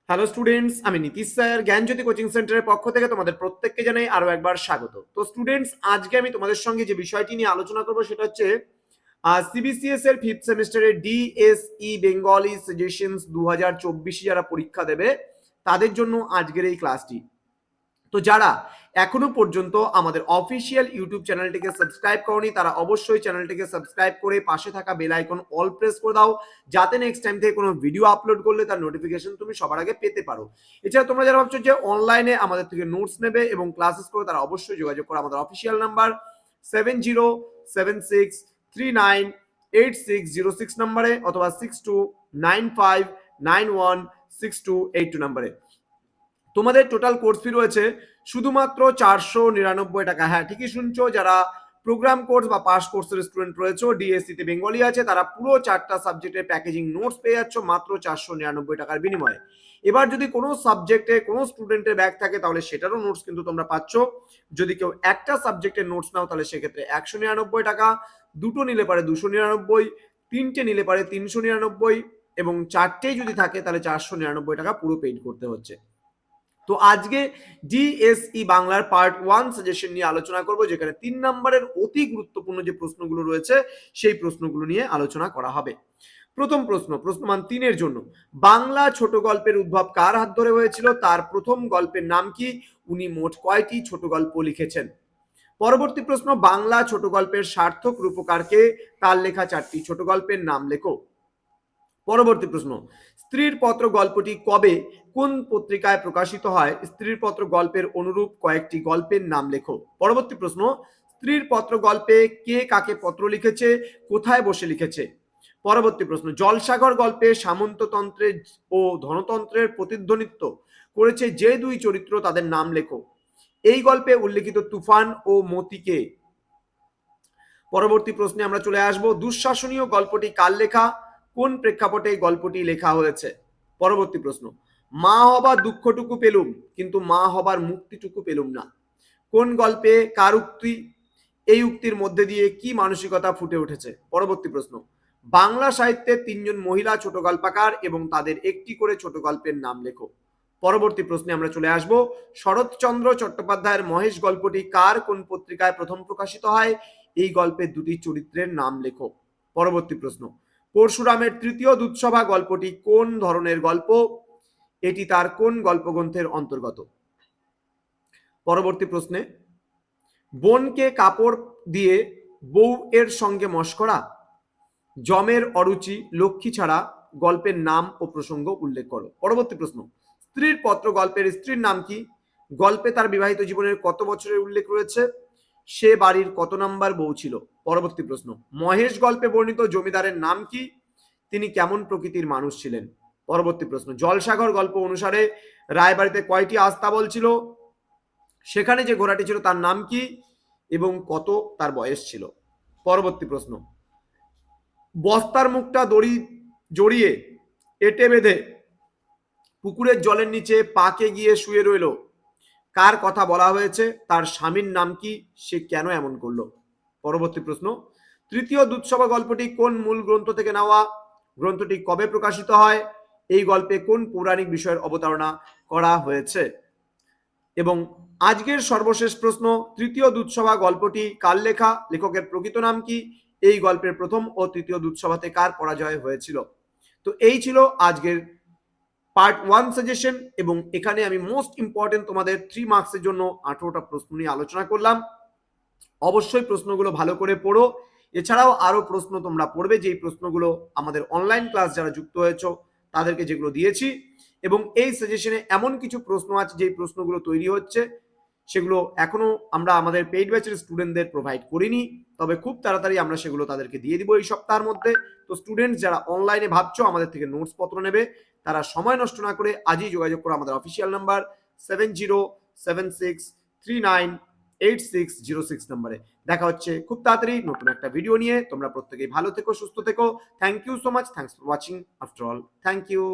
Hello students, আমি Nitish sir জ্ঞানজ্যোতি coaching সেন্টারের পক্ষ থেকে তোমাদের প্রত্যেককে জানাই আরো একবার স্বাগত। তো স্টুডেন্টস, আজকে আমি তোমাদের সঙ্গে যে বিষয়টি নিয়ে আলোচনা করব সেটা হচ্ছে সিবিসিএস এর ফিফথ সেমিস্টারের ডিএসই বেঙ্গলি সাজেশনস 2024 যারা পরীক্ষা দেবে তাদের জন্য আজকের এই ক্লাসটি। তো যারা এখনো পর্যন্ত আমাদের অফিসিয়াল ইউটিউব চ্যানেলটিকে সাবস্ক্রাইব করনি তারা অবশ্যই চ্যানেলটিকে সাবস্ক্রাইব করে পাশে থাকা বেল আইকন অল প্রেস করে দাও, যাতে নেক্সট টাইম থেকে কোনো ভিডিও আপলোড করলে তার নোটিফিকেশন তুমি সবার আগে পেতে পারো। এছাড়া তোমরা যারা ভাবছো যে অনলাইনে আমাদের থেকে নোটস নেবে এবং ক্লাসেস করবে তারা অবশ্যই যোগাযোগ করো আমাদের অফিসিয়াল নাম্বার 7076398606 নম্বরে অথবা 6295916282 নম্বরে। তোমাদের টোটাল কোর্স ফি রয়েছে শুধুমাত্র 499 টাকা। হ্যাঁ, ঠিকই শুনছো, যারা প্রোগ্রাম কোর্স বা পাস কোর্সের স্টুডেন্ট রয়েছে, ডিএসসি তে বেঙ্গলি আছে, তারা পুরো 4টা সাবজেক্টের প্যাকেজিং নোটস পেয়ে যাচ্ছ মাত্র 499 টাকার বিনিময়ে। এবার যদি কোনো সাবজেক্টে কোনো স্টুডেন্টের ব্যাক থাকে তাহলে সেটারও নোটস কিন্তু তোমরা পাচ্ছ। যদি কেউ একটা সাবজেক্টের নোটস নাও তাহলে সেক্ষেত্রে 199 টাকা, দুটো নিলে পারে 299, তিনটে নিলে পারে 399 এবং চারটেই যদি থাকে তাহলে 499 টাকা পুরো পেইড করতে হচ্ছে। তো আজকে ডিএসই বাংলার পার্ট 1 সাজেশন নিয়ে আলোচনা করব, যেখানে 3 নম্বরের অতি গুরুত্বপূর্ণ যে প্রশ্নগুলো রয়েছে সেই প্রশ্নগুলো নিয়ে আলোচনা করা হবে। প্রথম প্রশ্ন, প্রশ্নমান 3 এর জন্য, বাংলা ছোট গল্পের উদ্ভব কার হাত ধরে হয়েছিল, তার প্রথম গল্পের নাম কি, উনি মোট কয়টি ছোট গল্প লিখেছেন। পরবর্তী প্রশ্ন, বাংলা ছোট গল্পের সার্থক রূপকারকে, তার লেখা 4টি ছোট গল্পের নাম লেখো। পরবর্তী প্রশ্ন, স্ত্রীর পত্র গল্পটি কবে কোন পত্রিকায় প্রকাশিত হয়, স্ত্রীর পত্র গল্পের অনুরূপ কয়েকটি গল্পের নাম লেখো। পরবর্তী প্রশ্ন, স্ত্রীর পত্র গল্পে কে কাকে পত্র লিখেছে, কোথায় বসে লিখেছে। পরবর্তী প্রশ্ন, জলসাগর গল্পে সামন্ততন্ত্রের ও ধনতন্ত্রের প্রতিধ্বনিত্ব করেছে যে দুই চরিত্র, তাদের নাম লেখো। এই গল্পে উল্লেখিত তুফান ও মতিকে। পরবর্তী প্রশ্নে আমরা চলে আসব, দুঃশাসনীয় গল্পটি কার লেখা, কোন প্রেক্ষাপটে এই গল্পটি লেখা হয়েছে। পরবর্তী প্রশ্ন, মা হবার দুঃখটুকু পেলুম কিন্তু মা হবার মুক্তিটুকু পেলুম না, কোন গল্পে কার উক্তি, এই উক্তির মধ্যে দিয়ে কি মানসিকতা ফুটে উঠেছে। পরবর্তী প্রশ্ন, বাংলা সাহিত্যের 3 জন মহিলা ছোট গল্পকার এবং তাদের একটি করে ছোট গল্পের নাম লেখো। পরবর্তী প্রশ্নে আমরা চলে আসব, শরৎচন্দ্র চট্টোপাধ্যায়ের মহেশ গল্পটি কার কোন পত্রিকায় প্রথম প্রকাশিত হয়, এই গল্পের দুটি চরিত্রের নাম লেখো। পরবর্তী প্রশ্ন, পরশুরামের তৃতীয় দুধসভা গল্পটি কোন ধরনের গল্প, এটি তার কোন গল্পগ্রন্থের অন্তর্গত। পরবর্তী প্রশ্নে, বোনকে কাপড় দিয়ে বউ এর সঙ্গে মশকরা, জমের অরুচি, লক্ষ্মী ছাড়া গল্পের নাম ও প্রসঙ্গ উল্লেখ করো। পরবর্তী প্রশ্ন, স্ত্রীর পত্র গল্পের স্ত্রীর নাম কি, গল্পে তার বিবাহিত জীবনের কত বছরের উল্লেখ রয়েছে, সে বাড়ির কত নাম্বার বউ ছিল। পরবর্তী প্রশ্ন, মহেশ গল্পে বর্ণিত জমিদারের নাম কি, তিনি কেমন প্রকৃতির মানুষ ছিলেন। পরবর্তী প্রশ্ন, জলসাগর গল্প অনুসারে রায়বাড়িতে কয়টি আস্তাবল ছিল, সেখানে যে ঘোড়াটি ছিল তার নাম কি এবং কত তার বয়স ছিল। পরবর্তী প্রশ্ন, বস্তার মুখটা দড়ি জড়িয়ে এটে বেঁধে পুকুরের জলের নিচে পাকে গিয়ে শুয়ে রইল, কার কথা বলা হয়েছে, তার স্বামীর নাম কি, সে কেন এমন করলো। পরবর্তী প্রশ্ন, তৃতীয় দুধসভা গল্পটি কোন মূল গ্রন্থ থেকে নেওয়া, গ্রন্থটি কবে প্রকাশিত হয়, এই গল্পে কোন পৌরাণিক বিষয়ের অবতারণা করা হয়েছে। এবং আজকের সর্বশেষ প্রশ্ন, তৃতীয় দুধসভা গল্পটি কার লেখা, লেখকের প্রকৃত নাম কি, এই গল্পের প্রথম ও তৃতীয় দুধসভাতে কার পরাজয় হয়েছিল। তো এই ছিল আজকের পার্ট 1 সাজেশন, এবং এখানে আমি মোস্ট ইম্পর্টেন্ট তোমাদের 3 মার্কসের জন্য 18টা প্রশ্ন নিয়ে আলোচনা করলাম। অবশ্যই প্রশ্নগুলো ভালো করে পড়ো। এছাড়াও আরো প্রশ্ন তোমরা পড়বে, যেই প্রশ্নগুলো আমাদের অনলাইন ক্লাস যারা যুক্ত হয়েছো তাদেরকে যেগুলো দিয়েছি, এবং এই সাজেশনে এমন কিছু প্রশ্ন আছে যেই প্রশ্নগুলো তৈরি হচ্ছে, সেগুলো এখনো আমরা আমাদের পেইড ব্যাচের স্টুডেন্টদের প্রোভাইড করিনি, তবে খুব তাড়াতাড়ি আমরা সেগুলো তাদেরকে দিয়ে দিব এই সপ্তাহের মধ্যে। তো স্টুডেন্টস যারা অনলাইনে ভাবছো আমাদের থেকে নোটস পত্র নেবে, তারা সময় নষ্ট না করে আজই যোগাযোগ করো আমাদের অফিসিয়াল নাম্বার 7076398606 নম্বরে। দেখা হচ্ছে খুব তাড়াতাড়ি নতুন একটা ভিডিও নিয়ে। তোমরা প্রত্যেকেই ভালো থেকো, সুস্থ থেকো। Thank you so much, thanks for watching. After all, thank you.